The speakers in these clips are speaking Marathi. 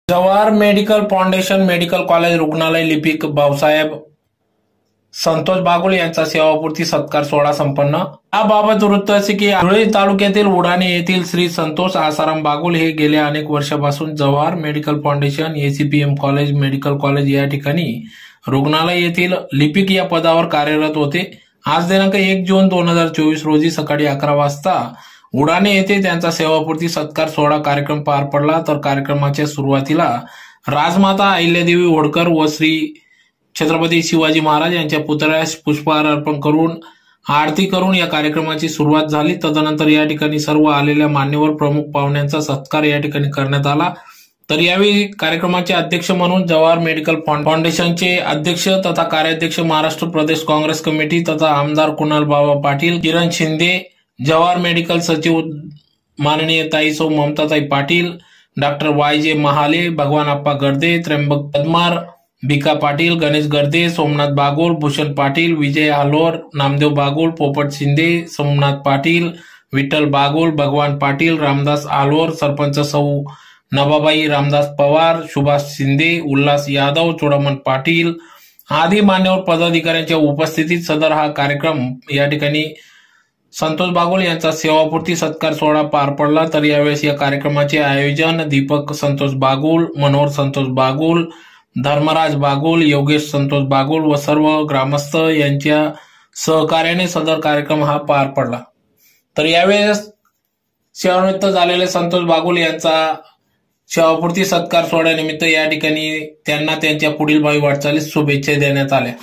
Jawahar medical foundation medical college रुग्णालय लिपिक भाऊसाहेब संतोष बागुल यांचा सेवापूर्ती सत्कार सोहळा संपन्न। याबाबत वृत्त असे की धुळे तालुक्यातील उडाणे येथील श्री संतोष आसाराम बागुल हे गेल्या अनेक वर्षापासून Jawahar medical foundation ACPM college medical college या ठिकाणी रुग्णालय येथील लिपिक या पदावर कार्यरत होते। आज दिनांक 1 जून 2024 रोजी सकाळी 11 वाजता उडाणे येथे त्यांचा सेवापूर्ती सत्कार सोहळा कार्यक्रम पार पडला। तर कार्यक्रमाच्या सुरुवातीला राजमाता अहिल्यादेवी होळकर व श्री छत्रपती शिवाजी महाराज यांच्या पुतळ्यास पुष्पहार अर्पण करून आरती करून या कार्यक्रमाची सुरुवात झाली। तदनंतर या ठिकाणी सर्व आलेल्या मान्यवर प्रमुख पाहुण्यांचा सत्कार या ठिकाणी करण्यात आला। तर यावेळी कार्यक्रमाचे अध्यक्ष म्हणून जवाहर मेडिकल फाउंडेशनचे अध्यक्ष तथा कार्याध्यक्ष महाराष्ट्र प्रदेश काँग्रेस कमिटी तथा आमदार कुणाल बाबा पाटील, किरण शिंदे, जवाहर मेडिकल सचिव माननीय ताई सौ ममताताई पाटील, डॉक्टर वाय महाले, भगवान अप्पा गर्दे, त्र्यंबक पद्मार, भिका पाटील, गणेश गर्दे, सोमनाथ बागुल, भूषण पाटील, विजय आलोर, नामदेव बागुल, पोपट शिंदे, सोमनाथ पाटील, विठ्ठल बागुल, भगवान पाटील, रामदास आलोर, सरपंच सौ नवाबाई रामदास पवार, सुभाष शिंदे, उल्हास यादव, चोडामन पाटील आदी मान्यवर पदाधिकाऱ्यांच्या उपस्थितीत सदर हा कार्यक्रम या ठिकाणी संतोष बागुल यांचा सेवापूर्ती सत्कार सोहळा पार पडला। तर यावेळेस या कार्यक्रमाचे आयोजन दीपक संतोष बागुल, मनोहर संतोष बागुल, धर्मराज बागुल, योगेश संतोष बागुल व सर्व ग्रामस्थ यांच्या सहकार्याने सदर कार्यक्रम हा पार पडला। तर यावेळेस सेवानिवृत्त झालेले संतोष बागुल यांचा सेवापूर्ती सत्कार सोहळ्यानिमित्त या ठिकाणी त्यांना त्यांच्या पुढील भावी वाटचालीस शुभेच्छा देण्यात आल्या।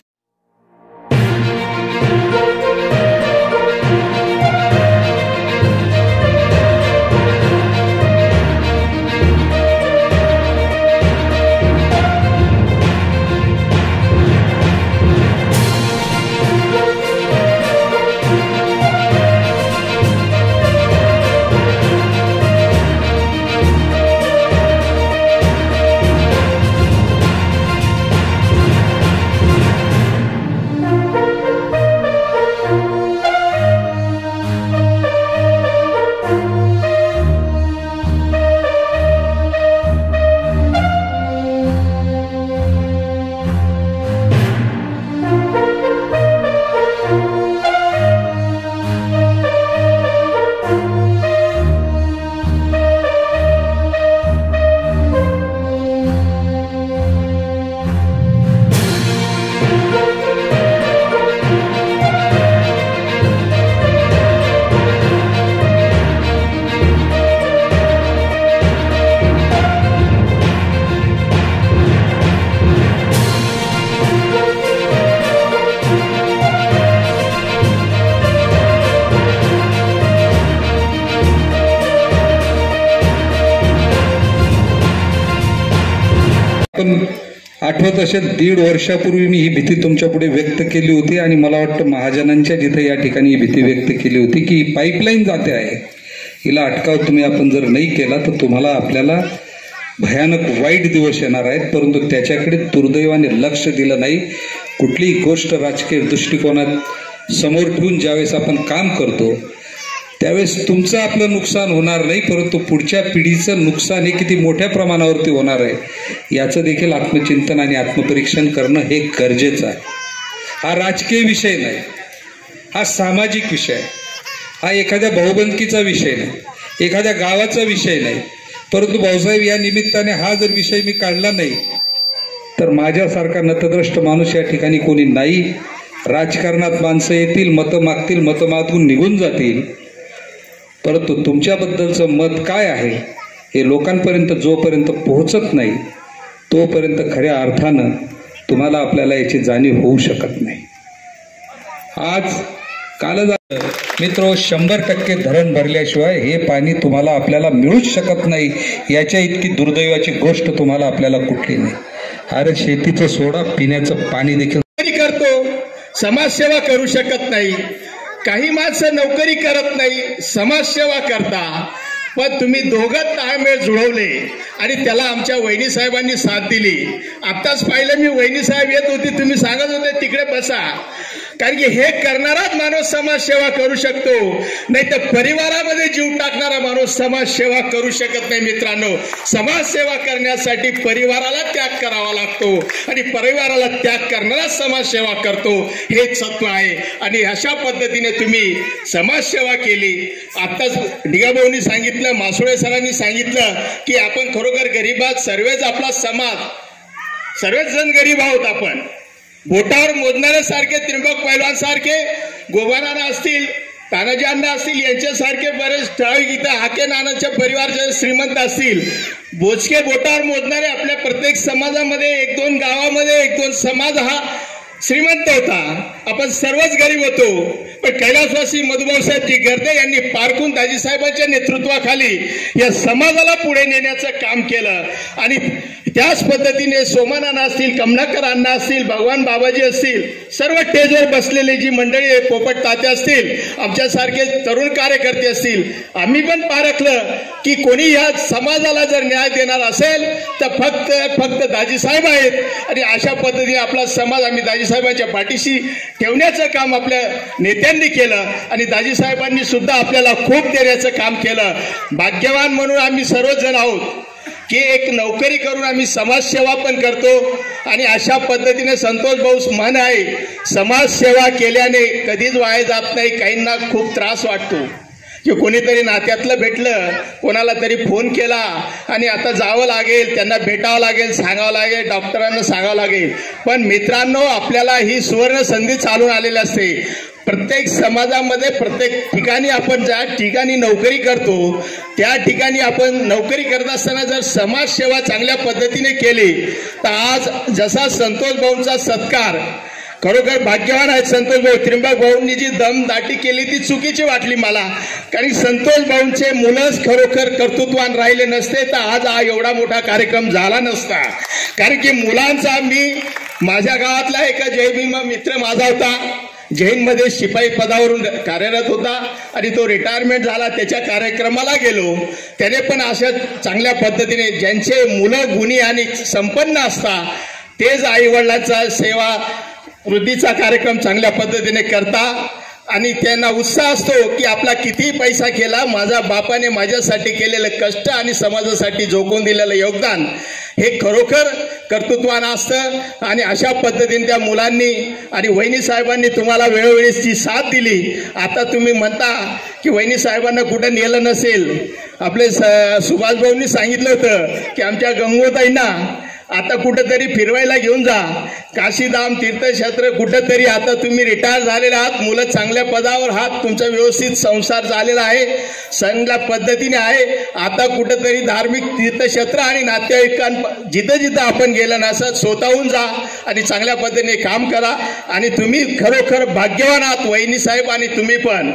पण आठवत असेल 1.5 वर्षापूर्वी मी ही भीती तुमच्या पुढे व्यक्त केली होती आणि मला वाटतं महाजनांच्या जिथे या ठिकाणी ही भीती व्यक्त केली होती की पाईपलाईन जाते आहे, हिला अटकाव तुम्ही आपण जर नाही केला तर तुम्हाला आपल्याला भयानक वाईट दिवस येणार आहेत। परंतु त्याच्याकडे दुर्दैवाने लक्ष दिलं नाही। कुठलीही गोष्ट राजकीय दृष्टिकोनात समोर ठेवून ज्यावेळेस आपण काम करतो त्यावेळेस तुमचं आपलं नुकसान होणार नाही, परंतु पुढच्या पिढीचं नुकसान हे किती मोठ्या प्रमाणावरती होणार आहे याचं देखील आत्मचिंतन आणि आत्मपरीक्षण करणं हे गरजेचं आहे। हा राजकीय विषय नाही, हा सामाजिक विषय आहे, हा एखाद्या भाऊबंदकीचा विषय नाही, एखाद्या गावाचा विषय नाही। परंतु भाऊसाहेब या निमित्ताने हा जर विषय मी काढला नाही तर माझ्यासारखा नतद्रष्ट माणूस या ठिकाणी कोणी नाही। राजकारणात माणसं येतील, मतं मागतील, मतं मागून निघून जातील, परंतु तुमच्याबद्दलचं मत काय आहे हे लोकांपर्यंत जोपर्यंत पोहोचत नाही तोपर्यंत खऱ्या अर्थानं तुम्हाला आपल्याला याची जाणीव होऊ शकत नाही। आज काल मित्रो 100% धरण भरल्याशिवाय हे पाणी तुम्हाला आपल्याला मिळूच शकत नाही, याच्या इतकी दुर्दैवाची गोष्ट तुम्हाला आपल्याला कुठली नाही। अरे शेतीचं सोडा, पिण्याचं पाणी देखील करतो, समाजसेवा करू शकत नाही। काही माणसं नोकरी करत नाही, समाजसेवा करता, पण तुम्ही दोघं ताळमेळ जुळवले आणि त्याला आमच्या वहिनी साहेबांनी साथ दिली। आताच पाहिलं मी, वहिनी साहेब येत होती, तुम्ही सांगत होते तिकडे बसा, कारण की हे करणाराच माणूस समाजसेवा करू शकतो, नाही तर परिवारामध्ये जीव टाकणारा माणूस समाजसेवा करू शकत नाही. मित्रांनो, समाजसेवा करण्यासाठी परिवाराला त्याग करावा लागतो आणि परिवाराला त्याग करणारा समाजसेवा करतो, हेच सत्व आहे. आणि अशा पद्धतीने तुम्ही समाजसेवा केली. आताच डिगाभाऊंनी सांगितलं, मासुळे सरांनी सांगितलं की आपण खरोखर गरीब आहात. सर्वच आपला समाज, सर्वच जण गरीब आहोत. आपण बोटावर मोजणाऱ्यासारखे, त्रिंबक पैलवान सारखे, गोबानाना असतील, तानाजी अण्णा असतील, यांच्यासारखे बरेच ठराविक इथं हाके नानाच्या परिवारचे श्रीमंत असतील. बोचके बोटावर मोजणारे आपल्या प्रत्येक समाजामध्ये, एक दोन गावामध्ये एक दोन समाज हा श्रीमंत होता. आपण सर्वच गरीब होतो. पण कैलासवासी मधुभाऊसाहेबजी गर्दे यांनी पारखून दाजीसाहेबांच्या नेतृत्वाखाली या समाजाला पुढे नेण्याचं काम केलं. आणि त्याच पद्धतीने सोमानाना असतील, कमलाकर अण्णा असतील, भगवान बाबाजी असतील, सर्व स्टेजवर बसलेले जी मंडळी, पोपट तात्या असतील, आमच्यासारखे तरुण कार्यकर्ते असतील, आम्ही पण पारखलं की कोणी या समाजाला जर न्याय देणार असेल तर फक्त दाजीसाहेब आहेत. आणि अशा पद्धतीने आपला समाज आम्ही दाजीसाहेबांच्या पाठीशी ठेवण्याचं काम आपल्या नेत्यांनी केलं. आणि दाजीसाहेबांनी सुद्धा आपल्याला खूप देण्याचं काम केलं. भाग्यवान म्हणून आम्ही सर्वजण आहोत की एक नोकरी करून आम्ही समाजसेवा पण करतो. आणि अशा पद्धतीने संतोष भाऊ म्हण आहे, समाजसेवा केल्याने कधीच वाया जात नाही. काहींना खूप त्रास वाटतो की कोणीतरी नात्यातलं भेटलं, कोणाला तरी फोन केला आणि आता जावं लागेल, त्यांना भेटावं लागेल, सांगावं लागेल, डॉक्टरांना सांगावं लागेल. पण मित्रांनो, आपल्याला ही सुवर्ण संधी चालून आलेली असते. प्रत्येक समाजामध्ये, प्रत्येक ठिकाणी आपण ज्या ठिकाणी नोकरी करतो त्या ठिकाणी आपण नोकरी करत असताना जर समाजसेवा चांगल्या पद्धतीने केली तर आज जसा संतोष भाऊंचा सत्कार, खरोखर भाग्यवान आहेत संतोष भाऊ. त्रिंबक भाऊंनी जी दमदाटी केली ती चुकीची वाटली मला, कारण संतोष भाऊंचे मुलंच खरोखर कर्तृत्वान राहिले नसते तर आज हा एवढा मोठा कार्यक्रम झाला नसता. कारण की मुलांचा, मी माझ्या गावातला एका जय भीम मित्र माझा होता, जैनमध्ये शिपाई पदावरून कार्यरत होता आणि तो रिटायरमेंट झाला. त्याच्या कार्यक्रमाला गेलो. त्याने पण अशा चांगल्या पद्धतीने ज्यांचे मुलं गुणी आणि संपन्न असतात तेच आईवडिलांचा सेवा वृद्धीचा कार्यक्रम चांगल्या पद्धतीने करता. आणि त्यांना उत्साह असतो की आपला किती पैसा केला, माझ्या बापाने माझ्यासाठी केलेलं कष्ट आणि समाजासाठी झोकून दिलेलं योगदान हे खरोखर कर्तृत्वानं असतं. आणि अशा पद्धतीने त्या मुलांनी आणि वहिनी साहेबांनी तुम्हाला वेळोवेळी ती साथ दिली. आता तुम्ही म्हणता की वहिनी साहेबांना कुठं नेलं नसेल. आपले सुभाष भाऊंनी सांगितलं होतं की आमच्या गंगोताईंना आता कुठंतरी फिरवायला घेऊन जा, काशीधाम तीर्थक्षेत्र कुठंतरी. आता तुम्ही रिटायर झालेले आहात, मुलं चांगल्या पदावर आहात, तुमचा व्यवस्थित संसार झालेला आहे, चांगल्या पद्धतीने आहे. आता कुठंतरी धार्मिक तीर्थक्षेत्र आणि नातेवाईकां जिथं जिथं आपण गेलं नसत स्वतःहून जा आणि चांगल्या पद्धतीने काम करा. आणि तुम्ही खरोखर भाग्यवान आहात वहिनी साहेब, आणि तुम्ही पण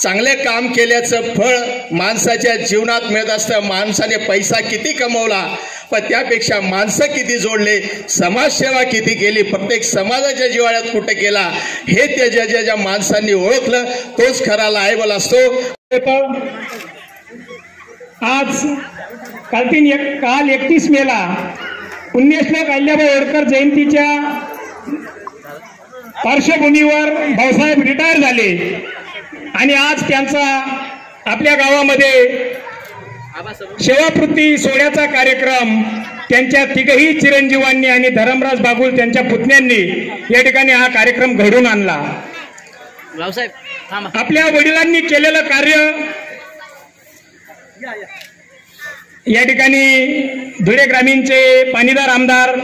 चांगले काम केल्याचं फळ माणसाच्या जीवनात मिळत असतं. माणसाने पैसा किती कमवला पण त्यापेक्षा माणसं किती जोडले, समाजसेवा किती केली, प्रत्येक समाजाच्या जिव्हाळ्यात कुठे केला हे त्या ज्या माणसांनी ओळखलं तोच खरा लायबल असतो. आज काल 31 मेला पुण्यश्लोक अहिल्याबाई होळकर जयंतीच्या पार्श्वभूमीवर भाऊसाहेब रिटायर झाले आणि आज त्यांचा आपल्या गावामध्ये सेवापूर्ती सोहळ्याचा कार्यक्रम त्यांच्या तिघही चिरंजीवांनी आणि धरमराज बागुल त्यांच्या पुतण्यांनी या ठिकाणी हा कार्यक्रम घडून आणला. आपल्या वडिलांनी केलेलं कार्य या ठिकाणी धुळे ग्रामीणचे पाणीदार आमदार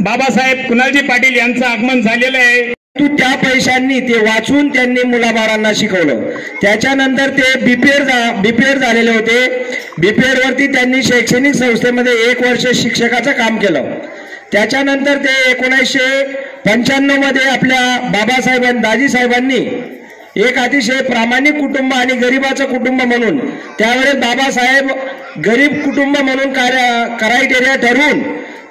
बाबासाहेब कुणालजी पाटील यांचं आगमन झालेलं आहे. त्या पैशांनी ते वाचून त्यांनी मुलाबाळांना शिकवलं. त्याच्यानंतर ते बीपीएड झालेले होते. बीपीएड वरती त्यांनी शैक्षणिक संस्थेमध्ये 1 वर्ष शिक्षकाचं काम केलं. त्याच्यानंतर ते 1995 मध्ये आपल्या बाबासाहेबांनी, दाजीसाहेबांनी एक अतिशय प्रामाणिक कुटुंब आणि गरिबाचं कुटुंब म्हणून त्यावेळेस बाबासाहेब गरीब कुटुंब म्हणून क्रायटेरिया ठरवून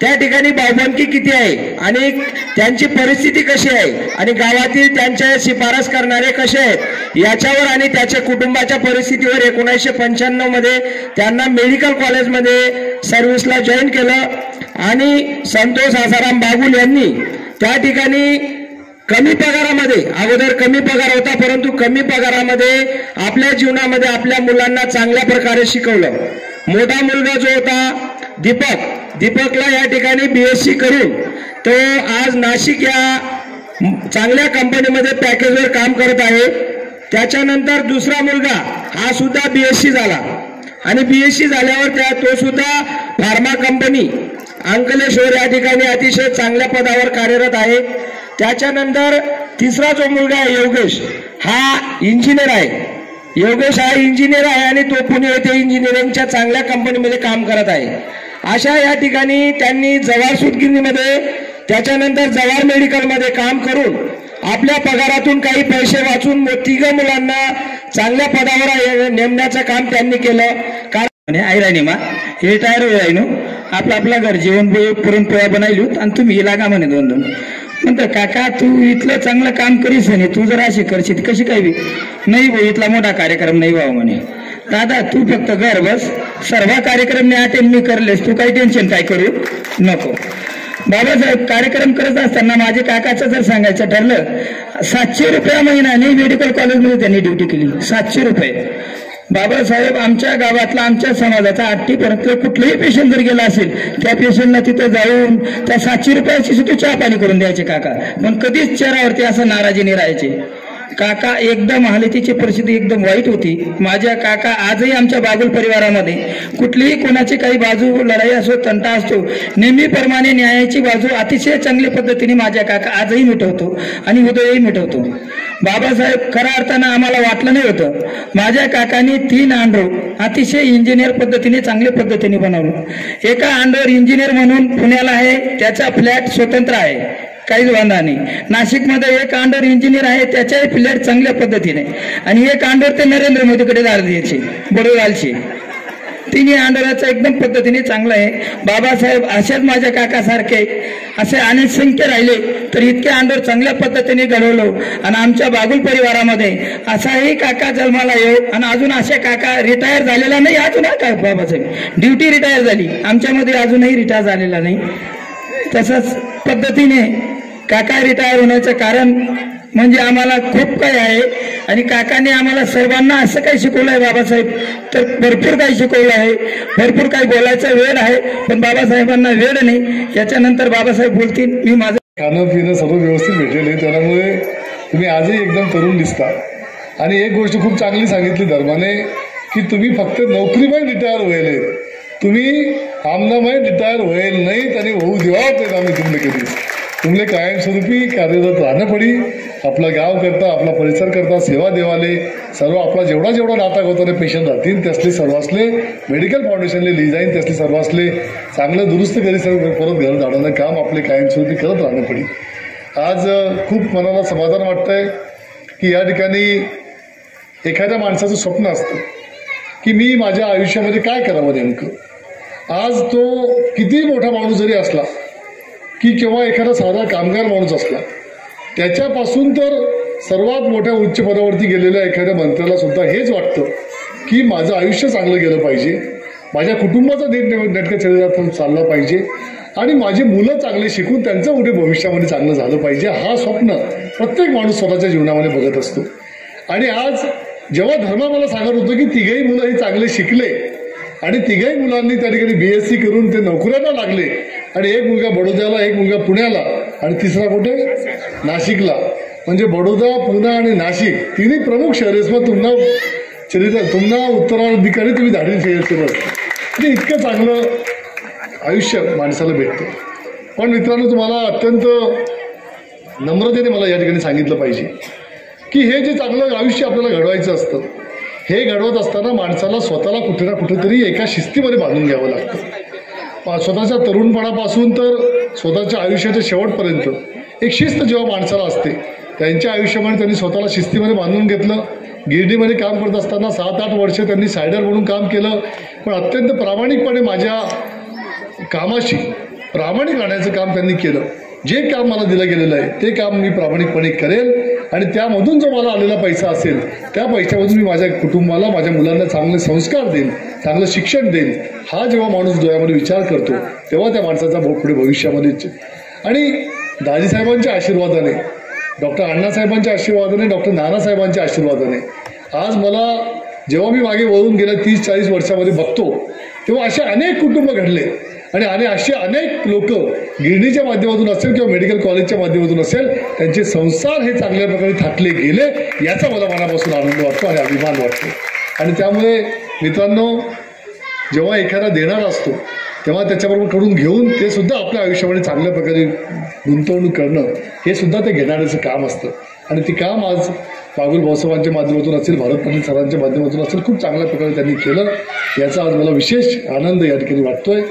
त्या ठिकाणी भावबंदकी किती आहे आणि त्यांची परिस्थिती कशी आहे आणि गावातील त्यांच्या शिफारस करणारे कसे आहेत याच्यावर आणि त्याच्या कुटुंबाच्या परिस्थितीवर 1995 मध्ये त्यांना मेडिकल कॉलेजमध्ये सर्व्हिसला जॉईन केलं. आणि संतोष आसाराम बागुल यांनी त्या ठिकाणी कमी पगारामध्ये, अगोदर कमी पगार होता, परंतु कमी पगारामध्ये आपल्या जीवनामध्ये आपल्या मुलांना चांगल्या प्रकारे शिकवलं. मोठा मुलगा जो होता दीपकला या ठिकाणी BSc करून तो आज नाशिक या चांगल्या कंपनीमध्ये पॅकेजवर काम करत आहे. त्याच्यानंतर दुसरा मुलगा हा सुद्धा BSc झाला आणि BSc झाल्यावर तो सुद्धा फार्मा कंपनी अंकलेश्वर या ठिकाणी अतिशय चांगल्या पदावर कार्यरत आहे. त्याच्यानंतर तिसरा जो मुलगा आहे योगेश, हा इंजिनियर आहे. योगेश हा इंजिनियर आहे आणि तो पुणे येथे इंजिनिअरिंगच्या चांगल्या कंपनीमध्ये काम करत आहे. अशा या ठिकाणी त्यांनी जव्हार सूतगिरणीमध्ये, त्याच्यानंतर जव्हार मेडिकलमध्ये काम करून आपल्या पगारातून काही पैसे वाचून तिघं मुलांना चांगल्या पदावर नेमण्याचं काम त्यांनी केलं. कारण आयराणी रिटायर होईनो आपला घर जेवण पुरणपोळ्या बनायलूत आणि तुम्ही हिला का म्हणे 2-2 म्हणतो काका तू इथलं चांगलं काम करीस म्हणे, तू जर अशी करशील कशी काय नाही भाऊ, इथला मोठा कार्यक्रम नाही व्हावं म्हणे. दादा तू फक्त घर बस, सर्व कार्यक्रम मी अटेंड मी करलेस, तू काही टेन्शन काय करू नको. बाबासाहेब कार्यक्रम करत असताना माझे काकाचं जर सांगायचं ठरलं, 700 रुपया महिन्याने मेडिकल कॉलेजमध्ये त्यांनी ड्युटी केली. 700 रुपये. बाबासाहेब आमच्या गावातला, आमच्या समाजाचा 80पर्यंत कुठलाही पेशंट जर गेला असेल त्या पेशंटला तिथं जाऊन त्या 700 रुपयाची सुद्धा चहा पाणी करून द्यायचे काका, पण कधीच चेहऱ्यावरती असं नाराजीने राहायचे. काका एकदम हालतीची परिस्थिती एकदम वाईट होती. माझ्या काका आजही आमच्या बागुल परिवारामध्ये कुठलीही कोणाची काही बाजू लढाई असो, तंटा असतो, नेहमीप्रमाणे न्यायाची बाजू अतिशय चांगल्या पद्धतीने माझ्या काका आजही मिटवतो आणि उदयही मिटवतो. बाबासाहेब खऱ्या अर्थानं आम्हाला वाटलं नाही होतं. माझ्या काकांनी 3 आंडो अतिशय इंजिनियर पद्धतीने चांगल्या पद्धतीने बनवलं. एका आंडोर इंजिनियर म्हणून पुण्याला आहे, त्याचा फ्लॅट स्वतंत्र आहे, काहीच वांधा नाही. नाशिकमध्ये एक अंडर इंजिनियर आहे, त्याच्याही फ्लॅट चांगल्या पद्धतीने, आणि एक अंडर ते नरेंद्र मोदीकडे द्यायचे बडोदालचे. तिन्ही अंडराचं एकदम पद्धतीने चांगलं आहे. बाबासाहेब असेच माझ्या काकासारखे असे अनेक संख्य राहिले तर इतके अंडर चांगल्या पद्धतीने घडवलो. आणि आमच्या बागुल परिवारामध्ये असाही काका जन्माला येऊ, आणि अजून असे काका रिटायर झालेला नाही अजून. काय बाबासाहेब ड्युटी रिटायर झाली, आमच्यामध्ये अजूनही रिटायर झालेला नाही. तसंच पद्धतीने काका रिटायर होण्याचं कारण म्हणजे आम्हाला खूप काही आहे, आणि काकाने आम्हाला सर्वांना असं काही शिकवलं आहे बाबासाहेब, तर भरपूर काही शिकवलं आहे. भरपूर काही बोलायचा वेळ आहे, पण बाबासाहेबांना वेळ नाही. याच्यानंतर बाबासाहेब बोलतील. मी माझं खाणं पिणं सर्व व्यवस्थित भेटेल आहे, त्यामुळे तुम्ही आजही एकदम तरुण दिसता. आणि एक गोष्ट खूप चांगली सांगितली धर्माने, की तुम्ही फक्त नोकरीमध्ये रिटायर व्हायले, तुम्ही आमनामध्ये रिटायर व्हायला नाहीत आणि होऊ देवात आम्ही तुमले कधीच. तुमले कायमस्वरूपी कार्यरत राहणं पडी. आपला गाव करता, आपला परिसर करता, सेवा देवाले सर्व आपला जेवढा नाता होता पेशंट राहतील त्यासले सर्वासले मेडिकल फाउंडेशनले ली जाईन, त्यासले सर्वासले चांगलं दुरुस्त करी परत घर जाणवणं काम आपले कायमस्वरूपी करत राहणं पडी. आज खूप मनाला समाधान वाटतंय की या ठिकाणी एखाद्या माणसाचं स्वप्न असतं की मी माझ्या आयुष्यामध्ये काय करावं नेमकं. आज तो किती मोठा माणूस जरी असला की किंवा एखादा साधा कामगार माणूस असला, त्याच्यापासून तर सर्वात मोठ्या उच्च पदावरती गेलेल्या एखाद्या मंत्र्याला सुद्धा हेच वाटतं की माझं आयुष्य चांगलं गेलं पाहिजे, माझ्या कुटुंबाचा नेटकं शरीरात चाललं पाहिजे, आणि माझी मुलं चांगले शिकून त्यांचं पुढे भविष्यामध्ये चांगलं झालं पाहिजे. हा स्वप्न प्रत्येक माणूस स्वतःच्या जीवनामध्ये बघत असतो. आणि आज जेव्हा धर्मा मला सांगत होतं की तिघही मुलं हे चांगले शिकले आणि तिघही मुलांनी त्या ठिकाणी BSc करून ते नोकऱ्यांना लागले, आणि एक मुलगा बडोद्याला, एक मुलगा पुण्याला, आणि तिसरा कुठे नाशिकला. म्हणजे बडोदा, पुणे आणि नाशिक तिन्ही प्रमुख शहरेस मग तुम्हाला उत्तराधिकारी तुम्ही धाडी फेरत. म्हणजे इतकं चांगलं आयुष्य माणसाला भेटतं. पण मित्रांनो, तुम्हाला अत्यंत नम्रतेने मला या ठिकाणी सांगितलं पाहिजे की हे जे चांगलं आयुष्य आपल्याला घडवायचं असतं, हे घडवत असताना माणसाला स्वतःला कुठे ना कुठेतरी एका शिस्तीमध्ये बांधून घ्यावं लागतं. स्वतःच्या तरुणपणापासून तर स्वतःच्या आयुष्याच्या शेवटपर्यंत एक शिस्त जेव्हा माणसाला असते, त्यांच्या आयुष्यामध्ये त्यांनी स्वतःला शिस्तीमध्ये बांधून घेतलं. गिरडीमध्ये काम करत असताना 7-8 वर्ष त्यांनी सायडर म्हणून काम केलं, पण अत्यंत प्रामाणिकपणे माझ्या कामाशी प्रामाणिक राहण्याचं काम त्यांनी केलं. जे काम मला दिलं गेलेलं आहे ते काम मी प्रामाणिकपणे करेल, आणि त्यामधून जो मला आलेला पैसा असेल त्या पैशामधून मी माझ्या कुटुंबाला, माझ्या मुलांना चांगले संस्कार देईन, चांगलं शिक्षण देईन. हा जेव्हा माणूस डोळ्यामध्ये विचार करतो तेव्हा त्या माणसाचा पुढे भविष्यामध्ये. आणि दाजीसाहेबांच्या आशीर्वादाने डॉक्टर अण्णासाहेबांच्या आशीर्वादाने, डॉक्टर नानासाहेबांच्या आशीर्वादाने आज मला जेव्हा मी मागे वळून गेल्या 30-40 वर्षामध्ये बघतो तेव्हा असे अनेक कुटुंब घडले आणि असे अनेक लोक गिरणीच्या माध्यमातून असेल किंवा मेडिकल कॉलेजच्या माध्यमातून असेल त्यांचे संसार हे चांगल्या प्रकारे थाटले गेले याचा मला मनापासून आनंद वाटतो आणि अभिमान वाटतो. आणि त्यामुळे मित्रांनो, जेव्हा एखादा देणारा असतो तेव्हा त्याच्याबरोबर कडून घेऊन ते सुद्धा आपल्या आयुष्यामध्ये चांगल्या प्रकारे गुंतवणूक करणं हे सुद्धा ते घेणाऱ्याचं काम असतं. आणि ते काम आज बागुल भाऊसाहेबांच्या माध्यमातून असेल, भारत पाटील सरांच्या माध्यमातून असेल, खूप चांगल्या प्रकारे त्यांनी केलं. याचा आज मला विशेष आनंद या ठिकाणी वाटतोय.